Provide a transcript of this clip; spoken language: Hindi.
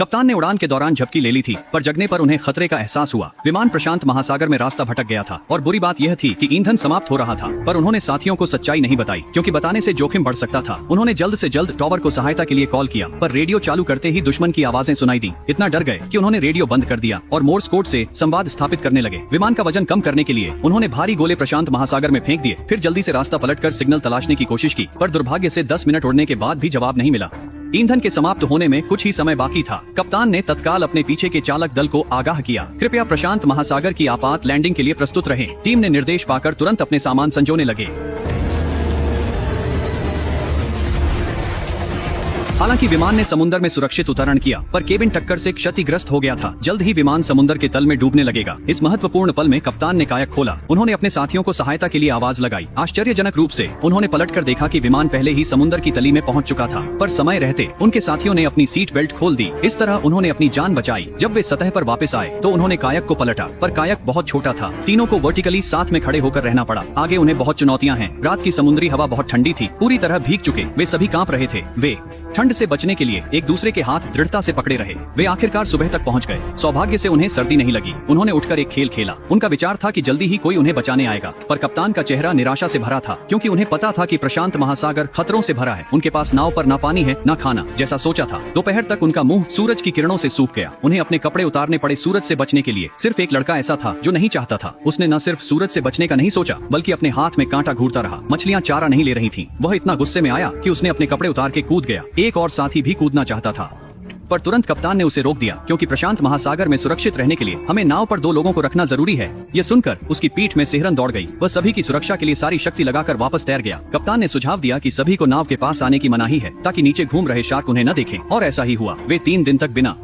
कप्तान ने उड़ान के दौरान झपकी ले ली थी, पर जगने पर उन्हें खतरे का एहसास हुआ। विमान प्रशांत महासागर में रास्ता भटक गया था और बुरी बात यह थी कि ईंधन समाप्त हो रहा था। पर उन्होंने साथियों को सच्चाई नहीं बताई, क्योंकि बताने से जोखिम बढ़ सकता था। उन्होंने जल्द से जल्द टॉवर को सहायता के लिए कॉल किया, पर रेडियो चालू करते ही दुश्मन की आवाजें सुनाई दी। इतना डर गए कि उन्होंने रेडियो बंद कर दिया और मोर्स कोड से संवाद स्थापित करने लगे। विमान का वजन कम करने के लिए उन्होंने भारी गोले प्रशांत महासागर में फेंक दिए। फिर जल्दी से रास्ता पलटकर सिग्नल तलाशने की कोशिश की, पर दुर्भाग्य से 10 मिनट उड़ने के बाद भी जवाब नहीं मिला। ईंधन के समाप्त होने में कुछ ही समय बाकी था। कप्तान ने तत्काल अपने पीछे के चालक दल को आगाह किया, कृपया प्रशांत महासागर की आपात लैंडिंग के लिए प्रस्तुत रहें। टीम ने निर्देश पाकर तुरंत अपने सामान संजोने लगे। हालांकि विमान ने समुद्र में सुरक्षित उतरण किया, पर केबिन टक्कर से क्षतिग्रस्त हो गया था। जल्द ही विमान समुद्र के तल में डूबने लगेगा। इस महत्वपूर्ण पल में कप्तान ने कायक खोला। उन्होंने अपने साथियों को सहायता के लिए आवाज लगाई। आश्चर्यजनक रूप से उन्होंने पलटकर देखा कि विमान पहले ही समुद्र की तली में पहुंच चुका था, पर समय रहते उनके साथियों ने अपनी सीट बेल्ट खोल दी। इस तरह उन्होंने अपनी जान बचाई। जब वे सतह पर वापस आए तो उन्होंने कायक को पलटा, पर कायक बहुत छोटा था। तीनों को वर्टिकली साथ में खड़े होकर रहना पड़ा। आगे उन्हें बहुत चुनौतियां हैं। रात की समुद्री हवा बहुत ठंडी थी, पूरी तरह भीग चुके वे सभी कांप रहे थे। वे ठंड से बचने के लिए एक दूसरे के हाथ दृढ़ता से पकड़े रहे। वे आखिरकार सुबह तक पहुंच गए। सौभाग्य से उन्हें सर्दी नहीं लगी। उन्होंने उठकर एक खेल खेला। उनका विचार था कि जल्दी ही कोई उन्हें बचाने आएगा, पर कप्तान का चेहरा निराशा से भरा था, क्योंकि उन्हें पता था कि प्रशांत महासागर खतरों से भरा है। उनके पास नाव पर न पानी है न खाना, जैसा सोचा था। दोपहर तक उनका मुंह सूरज की किरणों से सूख गया। उन्हें अपने कपड़े उतारने पड़े सूरज से बचने के लिए। सिर्फ एक लड़का ऐसा था जो नहीं चाहता था। उसने न सिर्फ सूरज से बचने का नहीं सोचा, बल्कि अपने हाथ में कांटा घूरता रहा। मछलियां चारा नहीं ले रही थीं। वह इतना गुस्से में आया कि उसने अपने कपड़े उतार के कूद गया। एक और साथी भी कूदना चाहता था, पर तुरंत कप्तान ने उसे रोक दिया, क्योंकि प्रशांत महासागर में सुरक्षित रहने के लिए हमें नाव पर 2 लोगों को रखना जरूरी है। यह सुनकर उसकी पीठ में सिहरन दौड़ गई। वह सभी की सुरक्षा के लिए सारी शक्ति लगाकर वापस तैर गया। कप्तान ने सुझाव दिया कि सभी को नाव के पास आने की मनाही है, ताकि नीचे घूम रहे शार्क उन्हें न देखें, और ऐसा ही हुआ। वे 3 दिन तक बिना